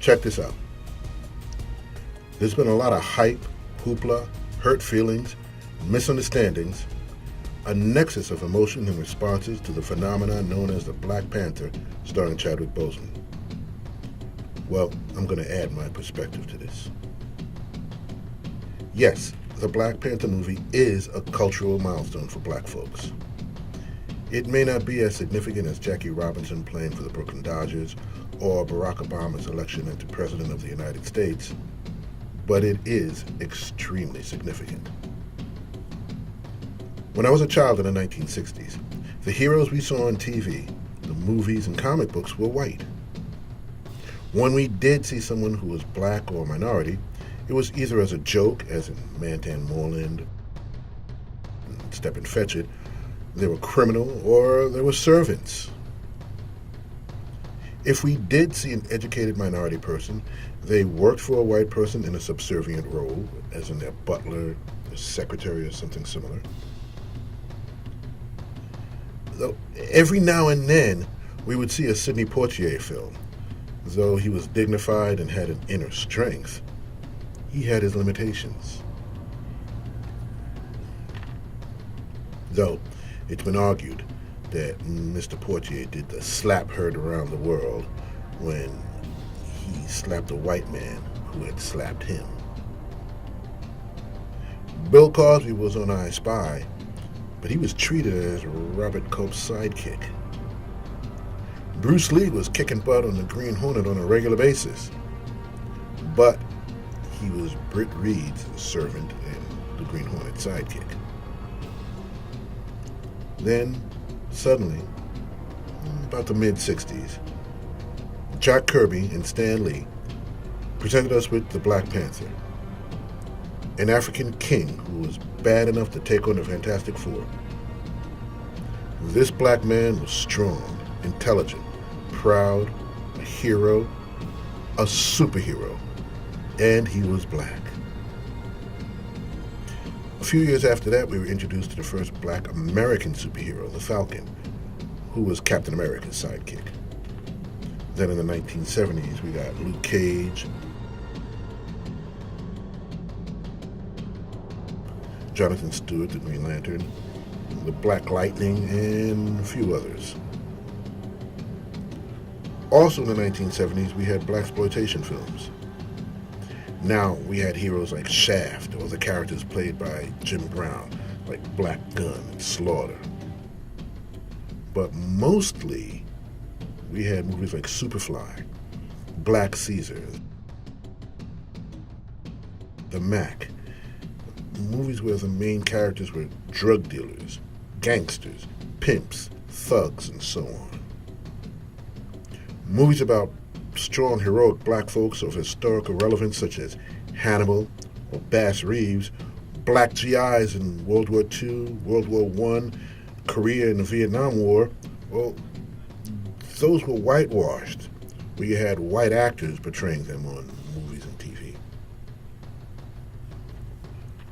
Check this out. There's been a lot of hype, hoopla, hurt feelings, misunderstandings, a nexus of emotion and responses to the phenomenon known as the Black Panther, starring Chadwick Boseman. Well, I'm going to add my perspective to this. Yes, the Black Panther movie is a cultural milestone for black folks. It may not be as significant as Jackie Robinson playing for the Brooklyn Dodgers or Barack Obama's election into President of the United States, but it is extremely significant. When I was a child in the 1960s, the heroes we saw on TV, the movies and comic books were white. When we did see someone who was black or minority, it was either as a joke, as in Mantan Moreland, Step and Fetch It, they were criminal, or they were servants. If we did see an educated minority person, they worked for a white person in a subservient role, as in their butler, their secretary, or something similar. Though every now and then, we would see a Sidney Poitier film. Though he was dignified and had an inner strength, he had his limitations. Though it's been argued that Mr. Poitier did the slap heard around the world when he slapped a white man who had slapped him. Bill Cosby was on I Spy, but he was treated as Robert Cope's sidekick. Bruce Lee was kicking butt on the Green Hornet on a regular basis, but he was Britt Reed's servant and the Green Hornet's sidekick. Then, suddenly, about the mid-60s, Jack Kirby and Stan Lee presented us with the Black Panther, an African king who was bad enough to take on the Fantastic Four. This black man was strong, intelligent, proud, a hero, a superhero, and he was black. A few years after that, we were introduced to the first black American superhero, the Falcon, who was Captain America's sidekick. Then in the 1970s, we got Luke Cage, Jonathan Stewart, the Green Lantern, the Black Lightning, and a few others. Also in the 1970s, we had blaxploitation films. Now we had heroes like Shaft, or the characters played by Jim Brown, like Black Gun and Slaughter. But mostly, we had movies like Superfly, Black Caesar, The Mac, movies where the main characters were drug dealers, gangsters, pimps, thugs, and so on. Movies about strong, heroic black folks of historical relevance such as Hannibal or Bass Reeves, black GIs in World War II, World War I, Korea and the Vietnam War, well, those were whitewashed, where you had white actors portraying them on movies and TV.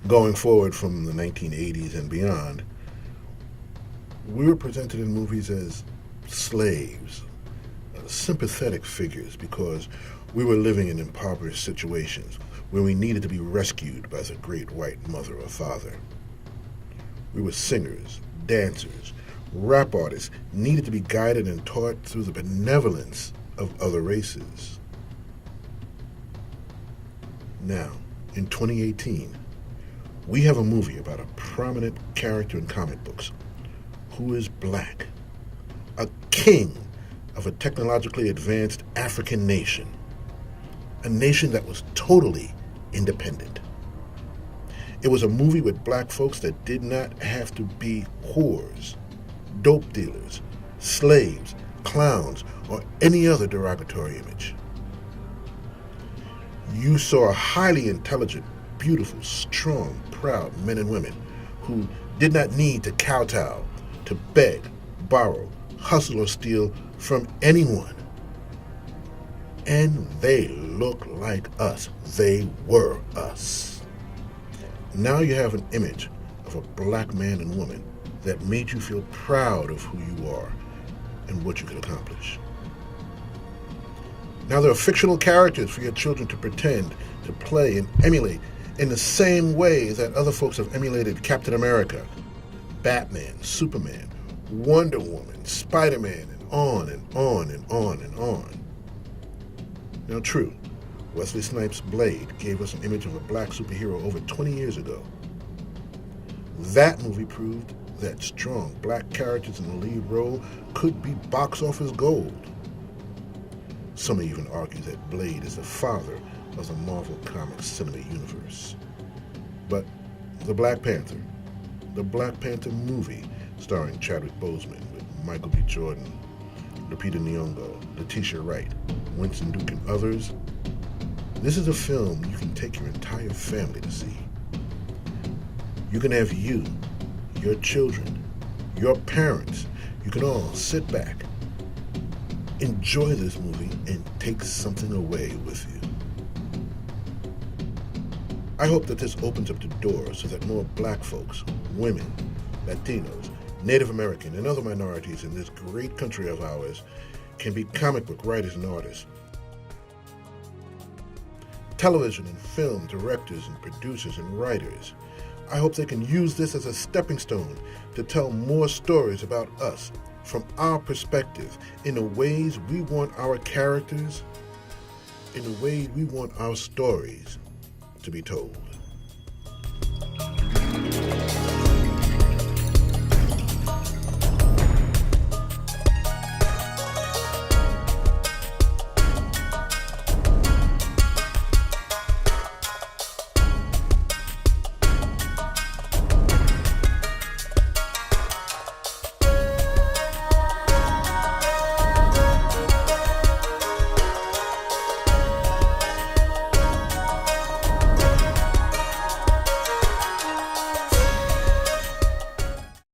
Going forward from the 1980s and beyond, we were presented in movies as slaves, sympathetic figures, because we were living in impoverished situations where we needed to be rescued by the great white mother or father. We were singers, dancers, rap artists, needed to be guided and taught through the benevolence of other races. Now, in 2018, we have a movie about a prominent character in comic books who is black, a king of a technologically advanced African nation, a nation that was totally independent. It was a movie with black folks that did not have to be whores, dope dealers, slaves, clowns, or any other derogatory image. You saw highly intelligent, beautiful, strong, proud men and women who did not need to kowtow, to beg, borrow, hustle, or steal from anyone. And they look like us. They were us. Now you have an image of a black man and woman that made you feel proud of who you are and what you could accomplish. Now there are fictional characters for your children to pretend, to play, and emulate in the same way that other folks have emulated Captain America, Batman, Superman, Wonder Woman, Spider-Man, and on and on and on and on. Now true, Wesley Snipes' Blade gave us an image of a black superhero over 20 years ago. That movie proved that strong black characters in the lead role could be box office gold. Some even argue that Blade is the father of the Marvel Comics cinematic universe. But the Black Panther movie, starring Chadwick Boseman with Michael B. Jordan, Lupita Nyong'o, Letitia Wright, Winston Duke, and others, this is a film you can take your entire family to see. You can have you, your children, your parents, you can all sit back, enjoy this movie, and take something away with you. I hope that this opens up the door so that more black folks, women, Latinos, Native American, and other minorities in this great country of ours can be comic book writers and artists. Television and film directors and producers and writers. I hope they can use this as a stepping stone to tell more stories about us from our perspective in the ways we want our characters, in the way we want our stories to be told.